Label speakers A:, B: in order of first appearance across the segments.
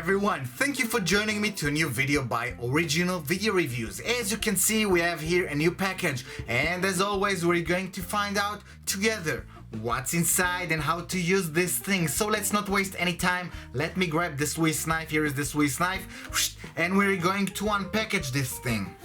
A: everyone, thank you for joining me to a new video by Original Video Reviews. As you can see, we have here a new package, and as always we're going to find out together what's inside and how to use this thing. So let's not waste any time, let me grab the Swiss knife. Here is the Swiss knife, and we're going to unpackage this thing.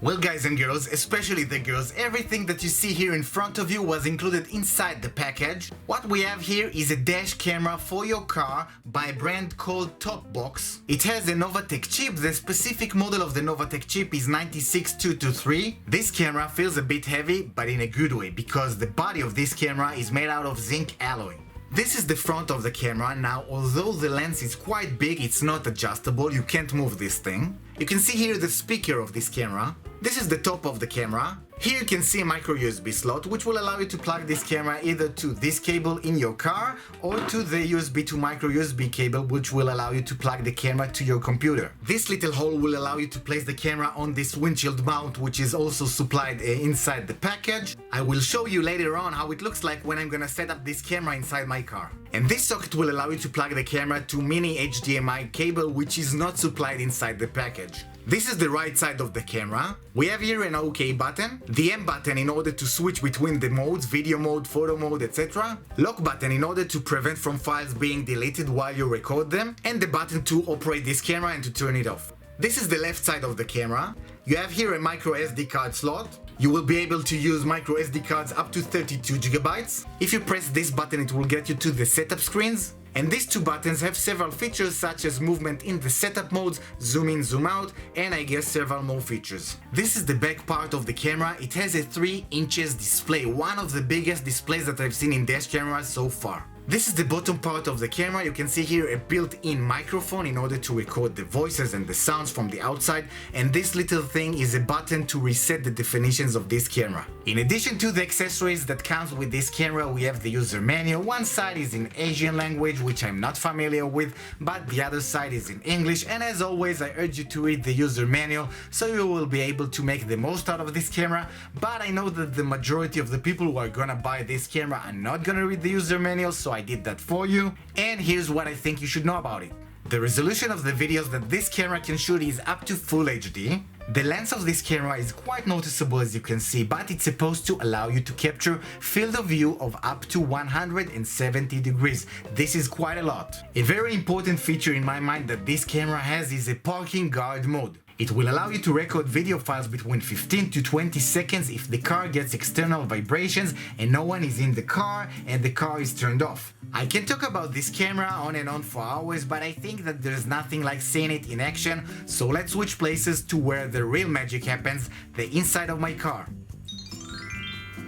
A: Well, guys and girls, especially the girls, everything that you see here in front of you was included inside the package. What we have here is a dash camera for your car by a brand called Topbox. It has a Novatek chip. The specific model of the Novatek chip is 96223. This camera feels a bit heavy, but in a good way, because the body of this camera is made out of zinc alloy. This is the front of the camera. Now, although the lens is quite big, it's not adjustable, you can't move this thing. You can see here the speaker of this camera. This is the top of the camera. Here you can see a micro USB slot, which will allow you to plug this camera either to this cable in your car or to the USB to micro USB cable, which will allow you to plug the camera to your computer. This little hole will allow you to place the camera on this windshield mount, which is also supplied inside the package. I will show you later on how it looks like when I'm gonna set up this camera inside my car. And this socket will allow you to plug the camera to mini HDMI cable, which is not supplied inside the package. This is the right side of the camera. We have here an OK button, the M button in order to switch between the modes, video mode, photo mode, etc. Lock button in order to prevent from files being deleted while you record them, and the button to operate this camera and to turn it off. This is the left side of the camera. You have here a micro SD card slot. You will be able to use micro SD cards up to 32 GB. If you press this button, it will get you to the setup screens. And these two buttons have several features such as movement in the setup modes, zoom in, zoom out, and I guess several more features. This is the back part of the camera. It has a 3 inches display, one of the biggest displays that I've seen in dash cameras so far. This is the bottom part of the camera. You can see here a built-in microphone in order to record the voices and the sounds from the outside, and this little thing is a button to reset the definitions of this camera. In addition to the accessories that comes with this camera, we have the user manual. One side is in Asian language, which I'm not familiar with, but the other side is in English, and as always I urge you to read the user manual so you will be able to make the most out of this camera. But I know that the majority of the people who are gonna buy this camera are not gonna read the user manual, so I did that for you, and here's what I think you should know about it. The resolution of the videos that this camera can shoot is up to Full HD. The lens of this camera is quite noticeable, as you can see, but it's supposed to allow you to capture field of view of up to 170 degrees. This is quite a lot. A very important feature in my mind that this camera has is a parking guard mode. It will allow you to record video files between 15 to 20 seconds if the car gets external vibrations and no one is in the car and the car is turned off. I can talk about this camera on and on for hours, but I think that there's nothing like seeing it in action, so let's switch places to where the real magic happens, the inside of my car.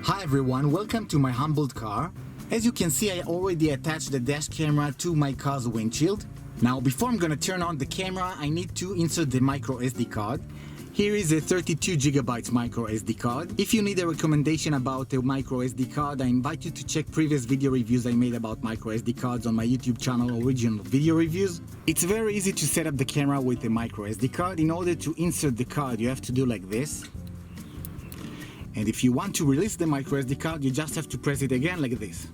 A: Hi everyone, welcome to my humbled car. As you can see, I already attached the dash camera to my car's windshield. Now, before I'm gonna turn on the camera, I need to insert the micro SD card. Here is a 32 GB micro SD card. If you need a recommendation about a micro SD card, I invite you to check previous video reviews I made about micro SD cards on my YouTube channel, Original Video Reviews. It's very easy to set up the camera with a micro SD card. In order to insert the card, you have to do like this. And if you want to release the micro SD card, you just have to press it again like this.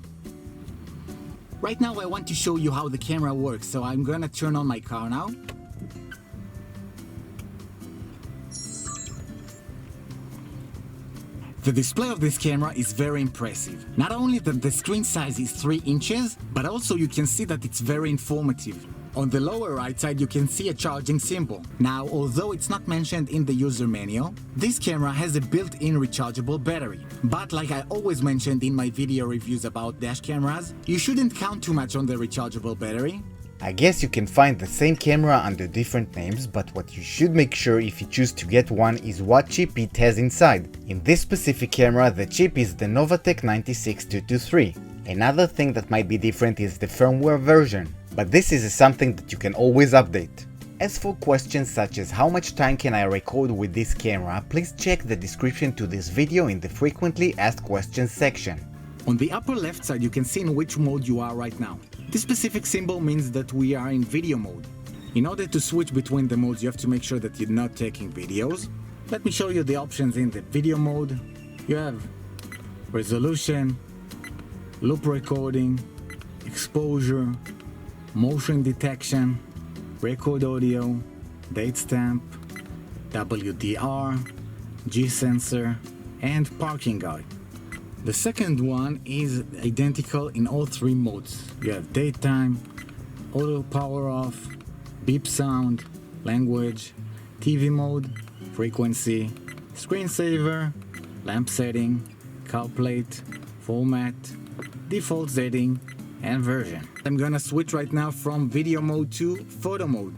A: Right now I want to show you how the camera works, so I'm gonna turn on my car now. The display of this camera is very impressive. Not only that the screen size is 3 inches, but also you can see that it's very informative. On the lower right side you can see a charging symbol. Now, although it's not mentioned in the user manual, this camera has a built-in rechargeable battery. But like I always mentioned in my video reviews about dash cameras, you shouldn't count too much on the rechargeable battery.
B: I guess you can find the same camera under different names, but what you should make sure if you choose to get one is what chip it has inside. In this specific camera, the chip is the Novatek 96223. Another thing that might be different is the firmware version, but this is something that you can always update. As for questions such as how much time can I record with this camera, please check the description to this video in the frequently asked questions section.
A: On the upper left side, you can see in which mode you are right now. This specific symbol means that we are in video mode. In order to switch between the modes, you have to make sure that you're not taking videos. Let me show you the options in the video mode. You have resolution, loop recording, exposure, motion detection, record audio, date stamp, WDR, G-sensor, and parking guide. The second one is identical in all three modes. You have daytime, auto power off, beep sound, language, TV mode, frequency, screensaver, lamp setting, car plate, format, default setting, and version. I'm gonna switch right now from video mode to photo mode.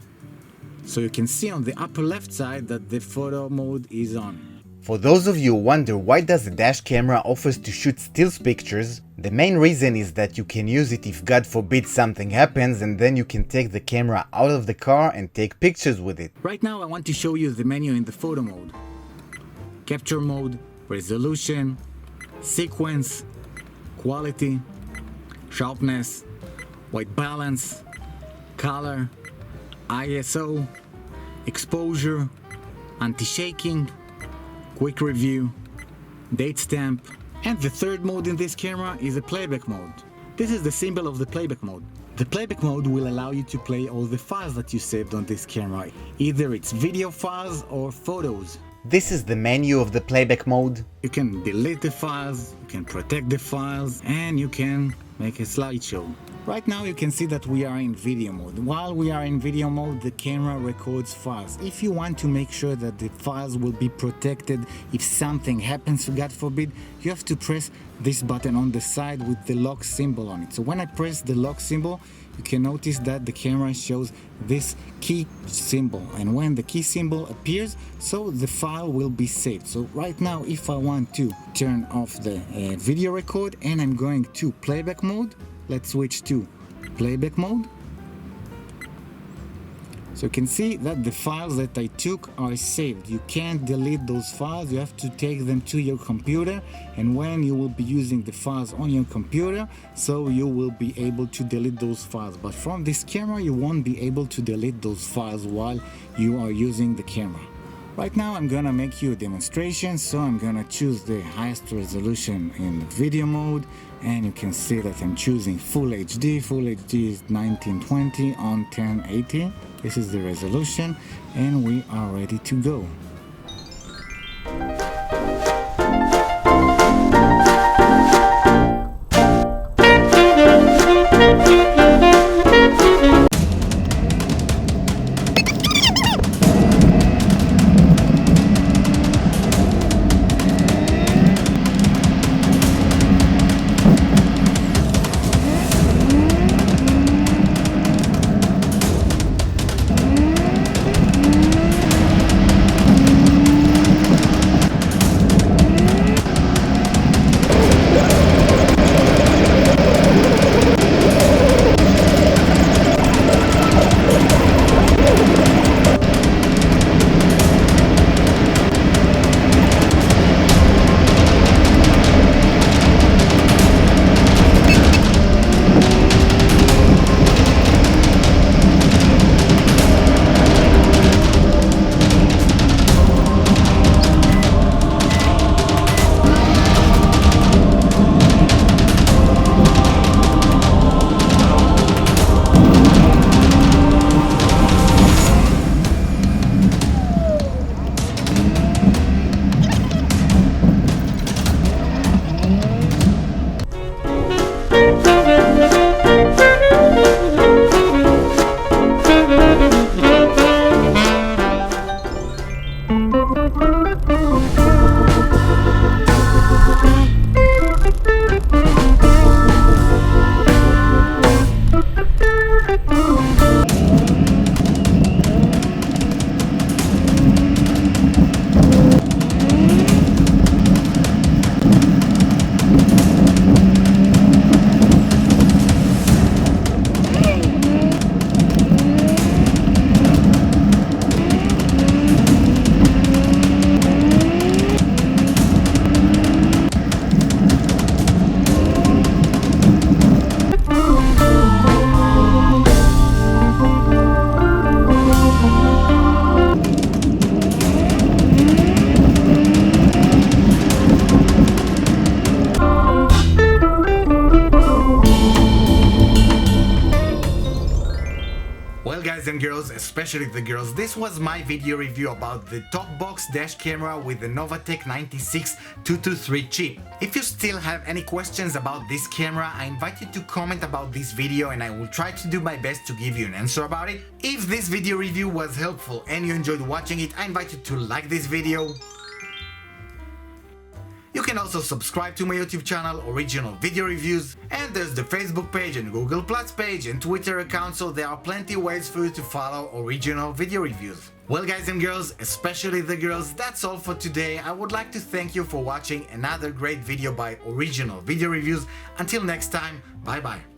A: So you can see on the upper left side that the photo mode is on.
B: For those of you who wonder why does the dash camera offers to shoot still pictures, the main reason is that you can use it if God forbid something happens, and then you can take the camera out of the car and take pictures with it.
A: Right now I want to show you the menu in the photo mode. Capture mode, resolution, sequence, quality, sharpness, white balance, color, ISO, exposure, anti-shaking, quick review, date stamp, and the third mode in this camera is a playback mode. This is the symbol of the playback mode. The playback mode will allow you to play all the files that you saved on this camera, either it's video files or photos.
B: This is the menu of the playback mode.
A: You can delete the files, you can protect the files, and you can make a slideshow. Right now you can see that we are in video mode. While we are in video mode, the camera records files. If you want to make sure that the files will be protected if something happens, God forbid, you have to press this button on the side with the lock symbol on it. So when I press the lock symbol, you can notice that the camera shows this key symbol, and when the key symbol appears, so the file will be saved. So right now, if I want to turn off the video record and I'm going to playback mode, let's switch to playback mode. So you can see that the files that I took are saved. You can't delete those files, you have to take them to your computer, and when you will be using the files on your computer, so you will be able to delete those files. But from this camera you won't be able to delete those files while you are using the camera. Right now I'm gonna make you a demonstration, so I'm gonna choose the highest resolution in video mode, and you can see that I'm choosing Full HD. Full HD is 1920 on 1080. This is the resolution, and we are ready to go. Well guys and girls, especially the girls, this was my video review about the Topbox dash camera with the Novatek 96223 chip. If you still have any questions about this camera, I invite you to comment about this video and I will try to do my best to give you an answer about it. If this video review was helpful and you enjoyed watching it, I invite you to like this video. You can also subscribe to my YouTube channel, Original Video Reviews, and there's the Facebook page and Google Plus page and Twitter account, so there are plenty ways for you to follow Original Video Reviews. Well guys and girls, especially the girls, that's all for today. I would like to thank you for watching another great video by Original Video Reviews. Until next time, bye bye.